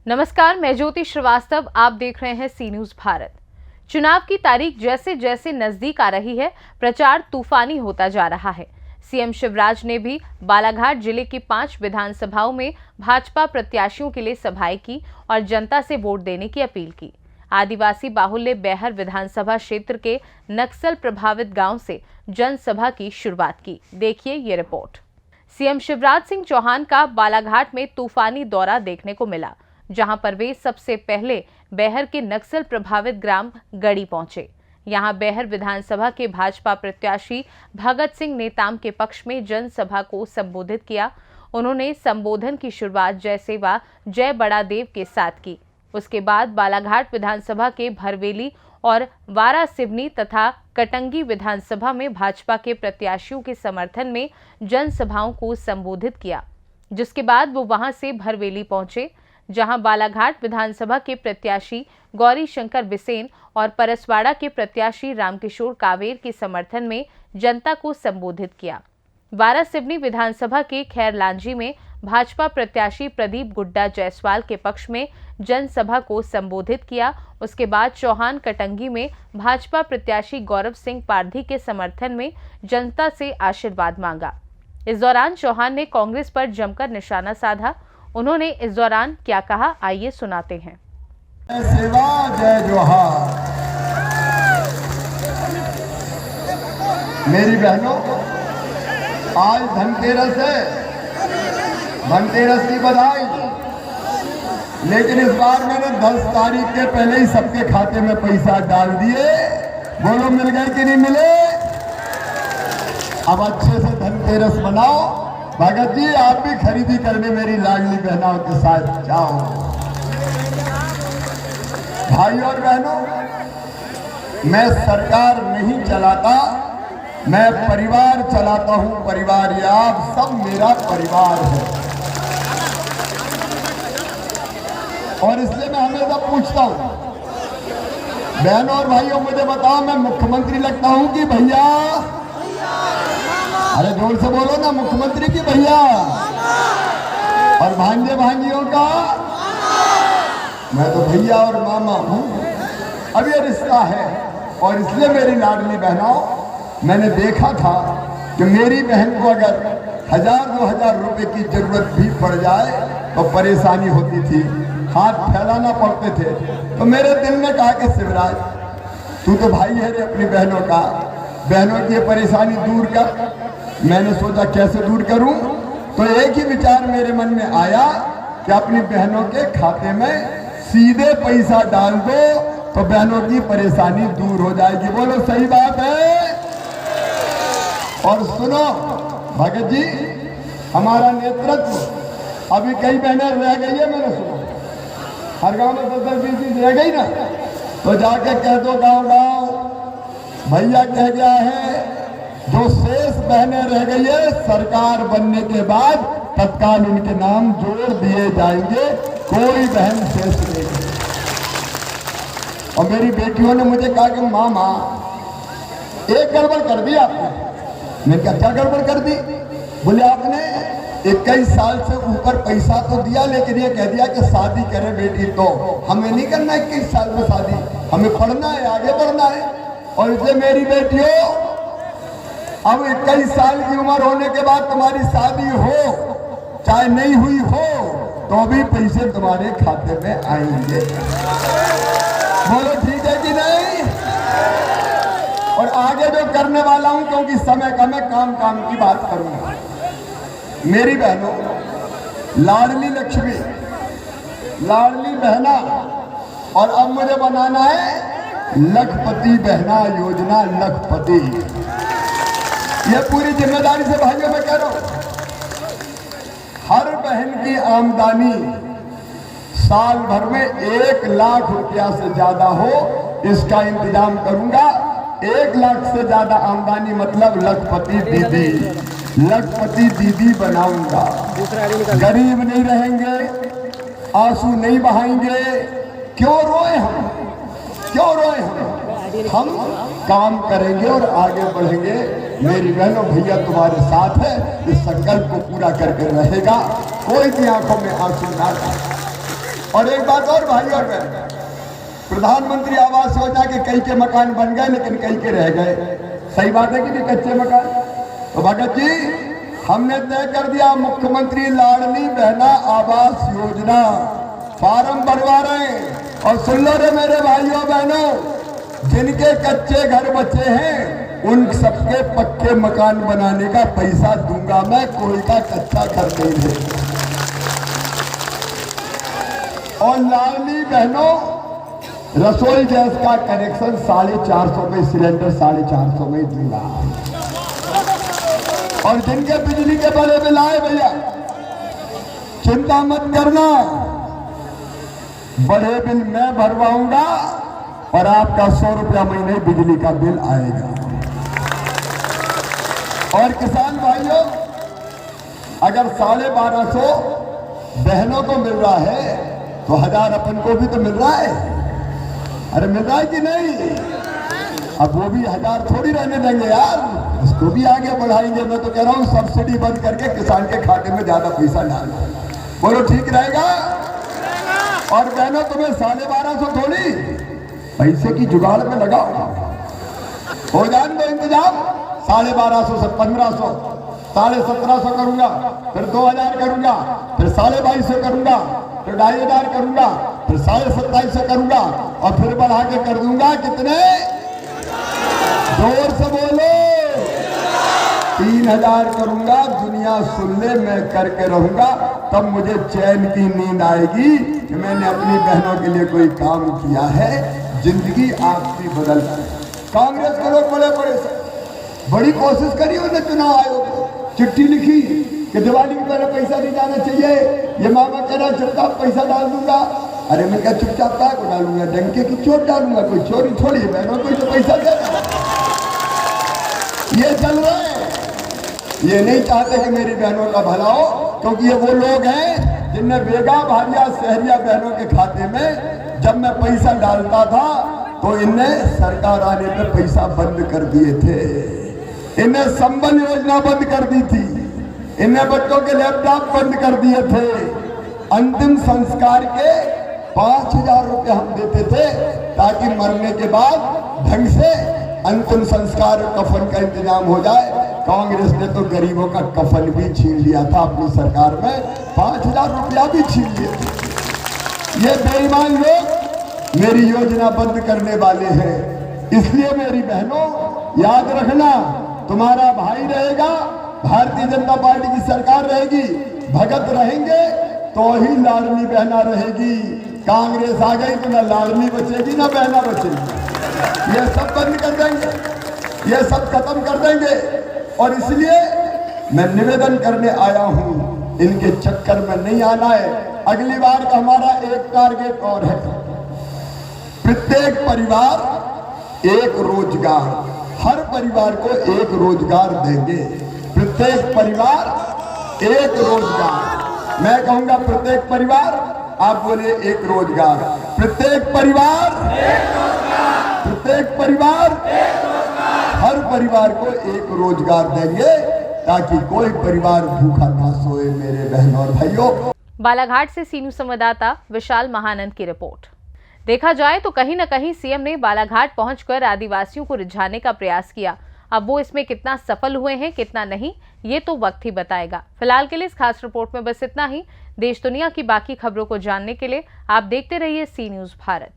नमस्कार, मैं ज्योति श्रीवास्तव। आप देख रहे हैं सी न्यूज भारत। चुनाव की तारीख जैसे जैसे नजदीक आ रही है, प्रचार तूफानी होता जा रहा है। सीएम शिवराज ने भी बालाघाट जिले की 5 विधानसभाओं में भाजपा प्रत्याशियों के लिए सभाएं की और जनता से वोट देने की अपील की। आदिवासी बाहुल्य बैहर विधानसभा क्षेत्र के नक्सल प्रभावित गांव से जनसभा की शुरुआत की। देखिए ये रिपोर्ट। सीएम शिवराज सिंह चौहान का बालाघाट में तूफानी दौरा देखने को मिला, जहां पर वे सबसे पहले बैहर के नक्सल प्रभावित ग्राम गड़ी पहुंचे। यहां बैहर विधानसभा के भाजपा प्रत्याशी भगत सिंह नेताम के पक्ष में जनसभा को संबोधित किया। उन्होंने संबोधन की शुरुआत जय सेवा जय बड़ा देव के साथ की। उसके बाद बालाघाट विधानसभा के भरवेली और वारा सिवनी तथा कटंगी विधानसभा में भाजपा के प्रत्याशियों के समर्थन में जनसभाओं को संबोधित किया, जिसके बाद वो वहां से भरवेली पहुंचे, जहां बालाघाट विधानसभा के प्रत्याशी गौरी शंकर बिसेन और परसवाड़ा के प्रत्याशी रामकिशोर कावेर के समर्थन में जनता को संबोधित किया। वारा सिवनी विधानसभा के खैरलांजी में भाजपा प्रत्याशी प्रदीप गुड्डा जायसवाल के पक्ष में जनसभा को संबोधित किया। उसके बाद चौहान कटंगी में भाजपा प्रत्याशी गौरव सिंह पारधी के समर्थन में जनता से आशीर्वाद मांगा। इस दौरान चौहान ने कांग्रेस पर जमकर निशाना साधा। उन्होंने इस दौरान क्या कहा, आइए सुनाते हैं। जय सेवा जय जोहार। मेरी बहनों, आज धनतेरस है, धनतेरस की बधाई। लेकिन इस बार मैंने 10 तारीख के पहले ही सबके खाते में पैसा डाल दिए। बोलो मिल गए कि नहीं मिले? अब अच्छे से धनतेरस मनाओ। भगत जी, आप भी खरीदी करने मेरी लाडली बहनों के साथ जाओ। भाई और बहनों, मैं सरकार नहीं चलाता, मैं परिवार चलाता हूं। परिवार, ये आप सब मेरा परिवार है। और इसलिए मैं हमेशा पूछता हूं, बहनों और भाइयों, मुझे बताओ, मैं मुख्यमंत्री लगता हूं कि भैया? अरे जोर से बोलो ना, मुख्यमंत्री की भैया? और भांजे भांजियों का? मैं तो भैया और मामा हूं। अब ये रिश्ता है। और इसलिए मेरी लाडली बहनों, मैंने देखा था कि मेरी बहन को अगर 1000-2000 रुपए की जरूरत भी पड़ जाए तो परेशानी होती थी, हाथ फैलाना पड़ते थे। तो मेरे दिल ने कहा कि शिवराज, तू तो भाई है रे अपनी बहनों का, बहनों की परेशानी दूर कर। मैंने सोचा कैसे दूर करूं, तो एक ही विचार मेरे मन में आया कि अपनी बहनों के खाते में सीधे पैसा डाल दो तो बहनों की परेशानी दूर हो जाएगी। बोलो सही बात है? और सुनो भगत जी, हमारा नेतृत्व, अभी कई बहनें रह गई है, मैंने सुना हर गांव में 10-20 रह गई ना, तो जाके कह दो गांव गांव, भैया कह गया है, जो शेष बहनें रह गई है सरकार बनने के बाद तत्काल उनके नाम जोड़ दिए जाएंगे, कोई बहन शेष नहीं। और मेरी बेटियों ने मुझे कहा कि मामा, एक गड़बड़ कर दी आपने। मैंने कहा क्या गड़बड़ कर दी? बोले आपने 21 साल से ऊपर पैसा तो दिया, लेकिन ये कह दिया कि शादी करे बेटी तो हमें नहीं करना 21 साल में शादी, हमें पढ़ना है, आगे बढ़ना है। और इसलिए मेरी बेटियों, अब 21 साल की उम्र होने के बाद तुम्हारी शादी हो चाहे नहीं हुई हो, तो भी पैसे तुम्हारे खाते में आएंगे। बोलो ठीक है कि नहीं? और आगे जो करने वाला हूं, क्योंकि समय कम है, काम की बात करूंगा। मेरी बहनों, लाडली लक्ष्मी, लाडली बहना, और अब मुझे बनाना है लखपति बहना योजना। लखपति, ये पूरी जिम्मेदारी से भाइयों मैं कह रहा हूं। हर बहन की आमदनी साल भर में 1 लाख रुपया से ज्यादा हो, इसका इंतजाम करूंगा। 1 लाख से ज्यादा आमदनी मतलब लखपति दीदी, लखपति दीदी बनाऊंगा। गरीब नहीं रहेंगे, आंसू नहीं बहाएंगे। क्यों रोए हम, क्यों रोए हम काम करेंगे और आगे बढ़ेंगे। मेरी बहनों, भैया तुम्हारे साथ है, इस संकल्प को पूरा करके रहेगा। कोई भी आंखों में आंसू ना आए। और एक बात और भाई और बहन, प्रधानमंत्री आवास योजना के कई के मकान बन गए लेकिन कई के रह गए। सही बात है कि नहीं कच्चे मकान? तो भगत जी हमने तय कर दिया, मुख्यमंत्री लाडली बहना आवास योजना फार्म भरवा रहे हैं। और सुन लो रे मेरे भाइयों बहनों, जिनके कच्चे घर बचे हैं उन सबके पक्के मकान बनाने का पैसा दूंगा मैं, कोई का कच्चा घर नहीं है। और लाडली बहनों रसोई गैस का कनेक्शन 450 में, सिलेंडर 450 में दूंगा। और जिनके बिजली के बड़े बिल आए भैया चिंता मत करना, बड़े बिल मैं भरवाऊंगा और आपका 100 रुपया महीने बिजली का बिल आएगा। और किसान भाइयों अगर 1250 बहनों को मिल रहा है तो 1000 अपन को भी तो मिल रहा है। अरे मिल रहा है कि नहीं? अब वो भी 1000 थोड़ी रहने देंगे यार, उसको भी आगे बढ़ाएंगे। मैं तो कह रहा हूँ सब्सिडी बंद करके किसान के खाते में ज्यादा पैसा डालना, बोलो ठीक रहेगा? और बहनों तुम्हें 1250 थोड़ी, पैसे की जुगाड़ में लगाओ, हो जाने दो इंतजाम। 1250 से 1500, 1750 करूंगा, फिर 2000 करूंगा, फिर 2250 करूंगा, फिर 2500 करूंगा, फिर 2750 करूंगा और फिर बढ़ा के कर दूंगा कितने? जोर से बोलो, 3000 करूंगा। दुनिया सुन ले, मैं करके रहूंगा, तब मुझे चैन की नींद आएगी कि मैंने अपनी बहनों के लिए कोई काम किया है। जिंदगी आपकी बदल है। कांग्रेस के लोग बड़े बड़ी कोशिश करी, उन्होंने चुनाव आयोग को चिट्ठी लिखी कि दिवाली के पहले पैसा नहीं जाना चाहिए। ये मामा कह रहा चुपचाप पैसा डाल दूंगा। अरे मैं क्या चुपचाप क्या को डालूंगा? डंके की चोट डालूंगा, कोई चोरी थोड़ी है, बहनों को तो पैसा देना। ये चल रहे हैं, ये नहीं चाहते कि मेरी बहनों का भला हो, क्योंकि ये वो लोग हैं जिनने बेगा भारिया शहरिया बहनों के खाते में जब मैं पैसा डालता था तो इनने सरकार आने पे पैसा बंद कर दिए थे। इन्हें संबल योजना बंद कर दी थी, इन्हें बच्चों के लैपटॉप बंद कर दिए थे। अंतिम संस्कार के 5000 रुपये हम देते थे ताकि मरने के बाद ढंग से अंतिम संस्कार कफन का इंतजाम हो जाए। कांग्रेस ने तो गरीबों का कफन भी छीन लिया था अपनी सरकार में, 5000 रुपया भी छीन लिए थे। ये बेईमान लोग मेरी योजना बंद करने वाले हैं। इसलिए मेरी बहनों याद रखना, तुम्हारा भाई रहेगा, भारतीय जनता पार्टी की सरकार रहेगी, भगत रहेंगे तो ही लाडली बहना रहेगी। कांग्रेस आ गई तो ना लाडली बचेगी ना बहना बचेगी। ये सब बंद कर देंगे, ये सब खत्म कर देंगे। और इसलिए मैं निवेदन करने आया हूं, इनके चक्कर में नहीं आना है। अगली बार का हमारा एक टारगेट और है, प्रत्येक परिवार एक रोजगार, हर परिवार को एक रोजगार देंगे। प्रत्येक परिवार एक रोजगार, मैं कहूंगा प्रत्येक परिवार, आप बोले एक रोजगार। प्रत्येक परिवार प्रत्येक परिवार हर परिवार को एक रोजगार देंगे ताकि कोई परिवार भूखा ना सोए। मेरे बहनों और भाइयों, बालाघाट से सी न्यूज़ संवाददाता विशाल महानंद की रिपोर्ट। देखा जाए तो कहीं न कहीं सीएम ने बालाघाट पहुंचकर आदिवासियों को रिझाने का प्रयास किया। अब वो इसमें कितना सफल हुए हैं कितना नहीं, ये तो वक्त ही बताएगा। फिलहाल के लिए इस खास रिपोर्ट में बस इतना ही। देश दुनिया की बाकी खबरों को जानने के लिए आप देखते रहिए सी न्यूज़ भारत।